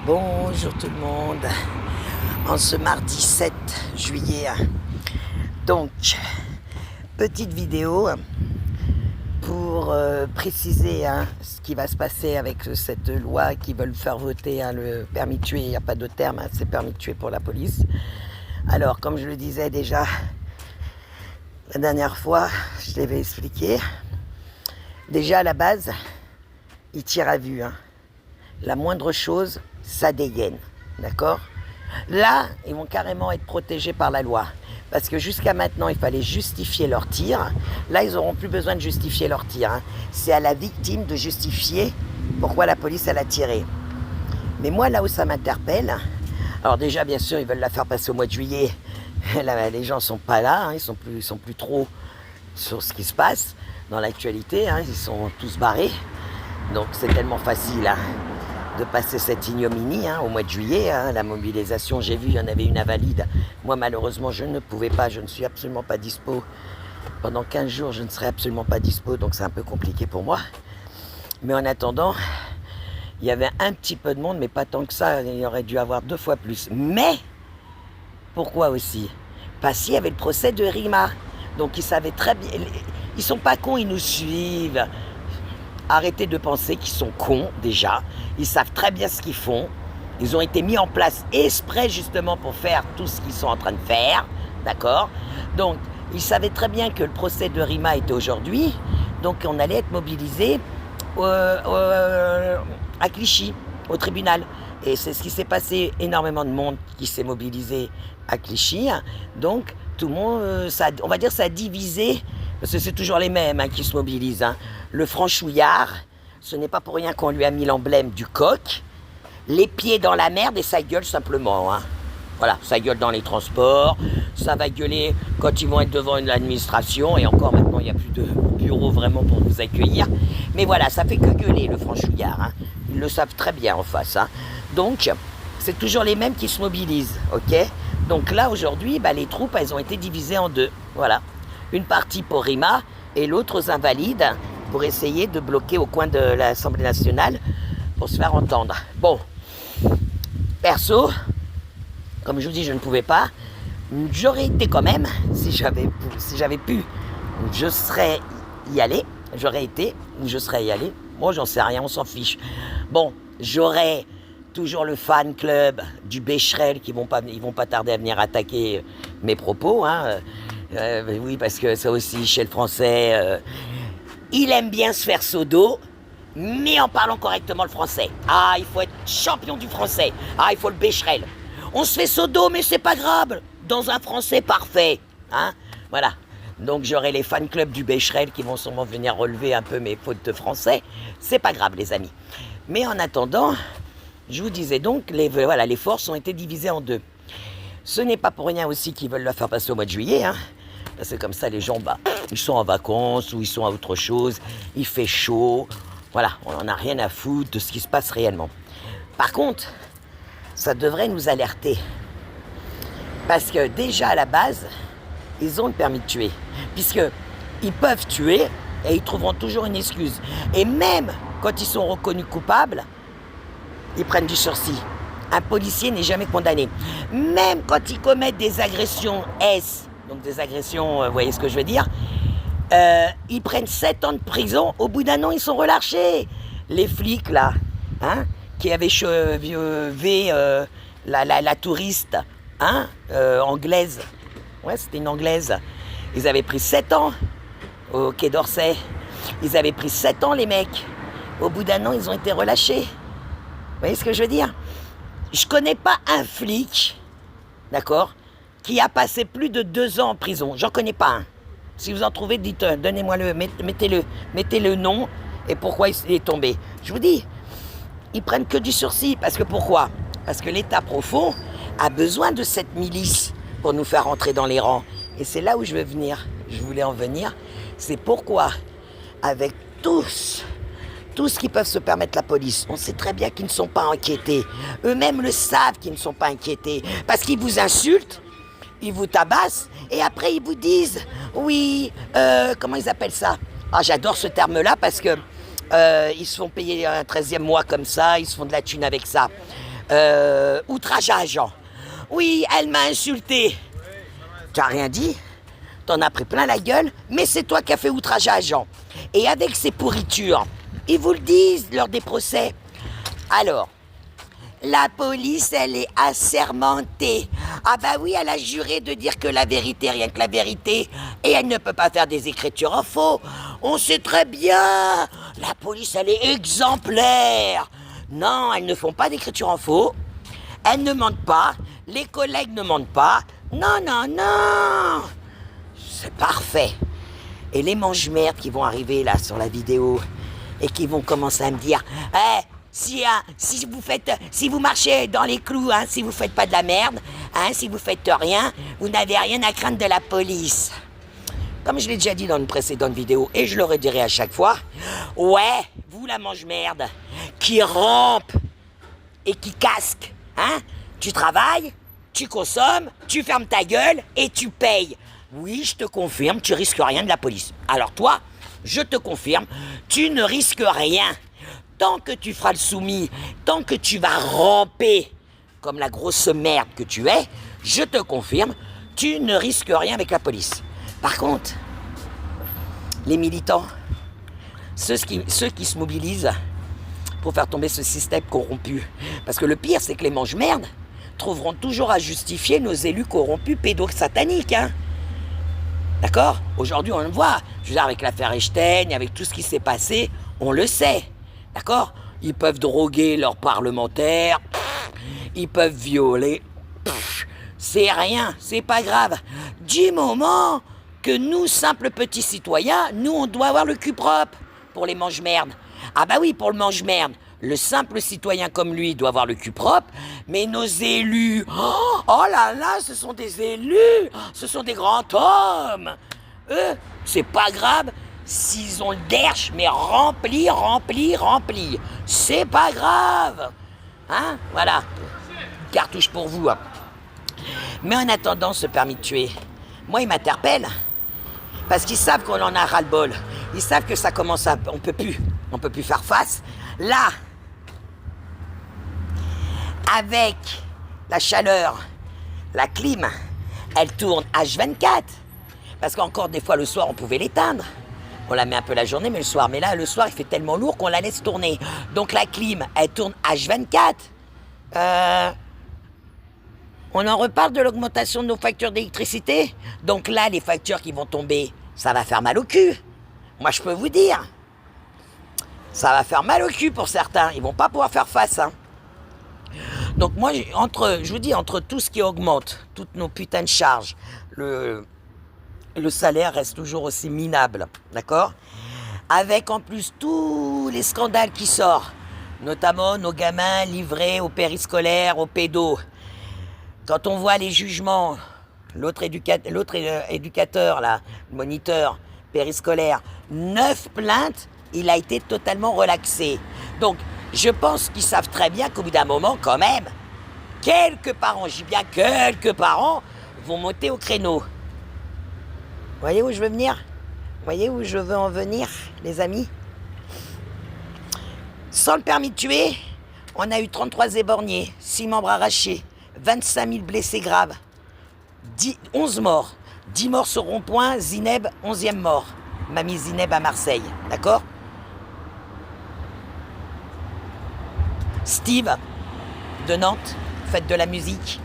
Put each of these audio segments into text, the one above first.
Bonjour tout le monde, en ce mardi 7 juillet. Donc, petite vidéo pour préciser ce qui va se passer avec cette loi qui veulent faire voter le permis de tuer. Il n'y a pas d'autre terme, c'est permis de tuer pour la police. Alors, comme je le disais déjà la dernière fois, je l'avais expliqué. Déjà à la base, ils tirent à vue. La moindre chose, ça dégaine. D'accord ? Là, ils vont carrément être protégés par la loi. Parce que jusqu'à maintenant, il fallait justifier leur tir. Là, ils n'auront plus besoin de justifier leur tir. C'est à la victime de justifier pourquoi la police elle a tiré. Mais moi, là où ça m'interpelle, alors déjà, bien sûr, ils veulent la faire passer au mois de juillet. Là, les gens ne sont pas là, ils sont plus trop sur ce qui se passe dans l'actualité. Ils sont tous barrés. Donc, c'est tellement facile de passer cette ignominie au mois de juillet. La mobilisation, j'ai vu, il y en avait une invalide. Moi, malheureusement, je ne pouvais pas, je ne suis absolument pas dispo. Pendant 15 jours, je ne serai absolument pas dispo, donc c'est un peu compliqué pour moi. Mais en attendant, il y avait un petit peu de monde, mais pas tant que ça. Il y aurait dû avoir 2 fois plus. Mais, pourquoi aussi ? Parce qu'il y avait le procès de Rima. Donc, ils savaient très bien... Ils sont pas cons, ils nous suivent. Arrêtez de penser qu'ils sont cons, déjà. Ils savent très bien ce qu'ils font. Ils ont été mis en place exprès, justement, pour faire tout ce qu'ils sont en train de faire. D'accord ? Donc, ils savaient très bien que le procès de Rima était aujourd'hui. Donc, on allait être mobilisés à Clichy, au tribunal. Et c'est ce qui s'est passé. Énormément de monde qui s'est mobilisé à Clichy. Donc, tout le monde, on va dire, ça a divisé... Parce que c'est toujours les mêmes qui se mobilisent. Le franchouillard, ce n'est pas pour rien qu'on lui a mis l'emblème du coq. Les pieds dans la merde et ça gueule simplement. Voilà, ça gueule dans les transports, ça va gueuler quand ils vont être devant une administration. Et encore maintenant, il n'y a plus de bureau vraiment pour vous accueillir. Mais voilà, ça fait que gueuler le franchouillard. Ils le savent très bien en face. Donc, c'est toujours les mêmes qui se mobilisent. Ok ? Donc là, aujourd'hui, les troupes, elles ont été divisées en deux. Voilà. Une partie pour Rima et l'autre aux invalides pour essayer de bloquer au coin de l'Assemblée nationale pour se faire entendre. Bon, perso, comme je vous dis, je ne pouvais pas. J'aurais été quand même, si j'avais pu, je serais y allé. J'aurais été, ou je serais y allé. Moi, j'en sais rien, on s'en fiche. Bon, j'aurais toujours le fan club du Becherel qui ils vont pas tarder à venir attaquer mes propos. Oui, parce que ça aussi, chez le français, il aime bien se faire sodo, mais en parlant correctement le français. Il faut être champion du français. Il faut le Becherel. On se fait sodo, mais c'est pas grave, dans un français parfait. Voilà. Donc j'aurai les fan clubs du Becherel qui vont sûrement venir relever un peu mes fautes de français. C'est pas grave, les amis. Mais en attendant, je vous disais donc, les forces ont été divisées en deux. Ce n'est pas pour rien aussi qu'ils veulent la faire passer au mois de juillet, Parce que comme ça, les gens, ils sont en vacances ou ils sont à autre chose. Il fait chaud. Voilà, on n'en a rien à foutre de ce qui se passe réellement. Par contre, ça devrait nous alerter. Parce que déjà, à la base, ils ont le permis de tuer. Puisqu'ils peuvent tuer et ils trouveront toujours une excuse. Et même quand ils sont reconnus coupables, ils prennent du sursis. Un policier n'est jamais condamné. Même quand ils commettent des agressions donc des agressions, vous voyez ce que je veux dire, ils prennent 7 ans de prison, au bout d'un an, ils sont relâchés. Les flics, là, qui avaient chevé la touriste, anglaise, ouais, c'était une anglaise, ils avaient pris 7 ans au Quai d'Orsay. Ils avaient pris 7 ans, les mecs. Au bout d'un an, ils ont été relâchés. Vous voyez ce que je veux dire ? Je connais pas un flic, d'accord, qui a passé plus de 2 ans en prison. J'en connais pas un. Si vous en trouvez, dites, donnez-moi mettez le nom et pourquoi il est tombé. Je vous dis, ils prennent que du sursis. Parce que pourquoi ? Parce que l'État profond a besoin de cette milice pour nous faire rentrer dans les rangs. Et c'est là où je voulais en venir. C'est pourquoi, avec tout ce qu'ils peuvent se permettre la police, on sait très bien qu'ils ne sont pas inquiétés. Eux-mêmes le savent qu'ils ne sont pas inquiétés. Parce qu'ils vous insultent, ils vous tabassent, et après ils vous disent, oui, comment ils appellent ça ? J'adore ce terme-là parce que ils se font payer un 13e mois comme ça, ils se font de la thune avec ça. outrage à agent. Oui, elle m'a insulté. Tu n'as rien dit, t'en as pris plein la gueule, mais c'est toi qui as fait outrage à agent. Et avec ces pourritures, ils vous le disent lors des procès. Alors, la police, elle est assermentée. Ah bah oui, elle a juré de dire que la vérité, rien que la vérité. Et elle ne peut pas faire des écritures en faux. On sait très bien. La police, elle est exemplaire. Non, elles ne font pas d'écriture en faux. Elles ne mentent pas. Les collègues ne mentent pas. Non, non, non. C'est parfait. Et les mange-merdes qui vont arriver là sur la vidéo et qui vont commencer à me dire si vous marchez dans les clous, si vous faites pas de la merde, si vous faites rien, vous n'avez rien à craindre de la police. Comme je l'ai déjà dit dans une précédente vidéo, et je le redirai à chaque fois, ouais, vous la mange-merde, qui rampe et qui casque, tu travailles, tu consommes, tu fermes ta gueule et tu payes. Oui, je te confirme, tu risques rien de la police. Alors toi, je te confirme, tu ne risques rien. Tant que tu feras le soumis, tant que tu vas ramper comme la grosse merde que tu es, je te confirme, tu ne risques rien avec la police. Par contre, les militants, ceux qui se mobilisent pour faire tomber ce système corrompu, parce que le pire, c'est que les mange-merdes trouveront toujours à justifier nos élus corrompus pédosataniques, D'accord? Aujourd'hui, on le voit. Je veux dire, avec l'affaire Epstein, avec tout ce qui s'est passé, on le sait. D'accord? Ils peuvent droguer leurs parlementaires. Ils peuvent violer. C'est rien, c'est pas grave. Du moment que nous, simples petits citoyens, nous, on doit avoir le cul propre pour les mange-merdes. Ah bah oui, pour le mange-merde. Le simple citoyen comme lui doit avoir le cul propre, mais nos élus, oh là là, ce sont des élus, ce sont des grands hommes. Eux, c'est pas grave s'ils ont le derche, mais rempli. C'est pas grave. Voilà. Cartouche pour vous. Mais en attendant ce permis de tuer, moi, ils m'interpellent. Parce qu'ils savent qu'on en a ras-le-bol. Ils savent que ça commence à... On peut plus faire face. Là, avec la chaleur, la clim, elle tourne H24. Parce qu'encore des fois, le soir, on pouvait l'éteindre. On la met un peu la journée, mais le soir. Mais là, le soir, il fait tellement lourd qu'on la laisse tourner. Donc la clim, elle tourne H24. On en reparle de l'augmentation de nos factures d'électricité. Donc là, les factures qui vont tomber, ça va faire mal au cul. Moi, je peux vous dire. Ça va faire mal au cul pour certains. Ils vont pas pouvoir faire face. Donc moi, je vous dis, entre tout ce qui augmente, toutes nos putains de charges, le salaire reste toujours aussi minable. D'accord? Avec en plus tous les scandales qui sortent. Notamment nos gamins livrés aux périscolaires, aux pédos. Quand on voit les jugements, l'autre éducateur, là, le moniteur périscolaire, 9 plaintes, il a été totalement relaxé. Donc, je pense qu'ils savent très bien qu'au bout d'un moment, quand même, quelques parents, je dis bien quelques parents, vont monter au créneau. Voyez où je veux venir? Voyez où je veux en venir, les amis? Sans le permis de tuer, on a eu 33 éborgnés, 6 membres arrachés, 25 000 blessés graves, 11 morts. 10 morts sur rond-point, Zineb, 11e mort. Mamie Zineb à Marseille, d'accord? Steve, de Nantes, fête de la musique.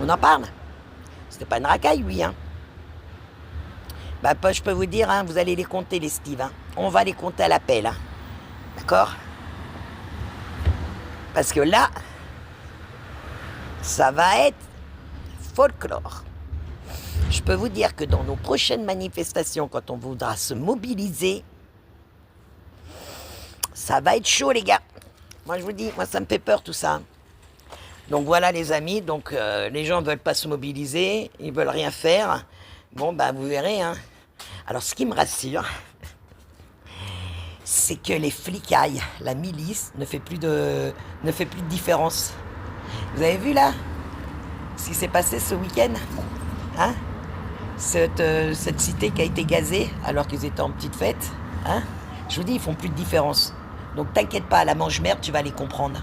On en parle? C'était pas une racaille, lui, Bah, je peux vous dire, vous allez les compter, les Steve. On va les compter à l'appel, D'accord? Parce que là, ça va être folklore. Je peux vous dire que dans nos prochaines manifestations, quand on voudra se mobiliser, ça va être chaud, les gars. Moi, je vous dis, ça me fait peur, tout ça. Donc voilà, les amis. Donc les gens ne veulent pas se mobiliser, ils veulent rien faire. Bon, vous verrez, Alors, ce qui me rassure, c'est que les flicailles, la milice, ne fait plus de différence. Vous avez vu, là, ce qui s'est passé ce week-end, cette cité qui a été gazée alors qu'ils étaient en petite fête, Je vous dis, ils font plus de différence. Donc t'inquiète pas, à la mange-merde, tu vas les comprendre.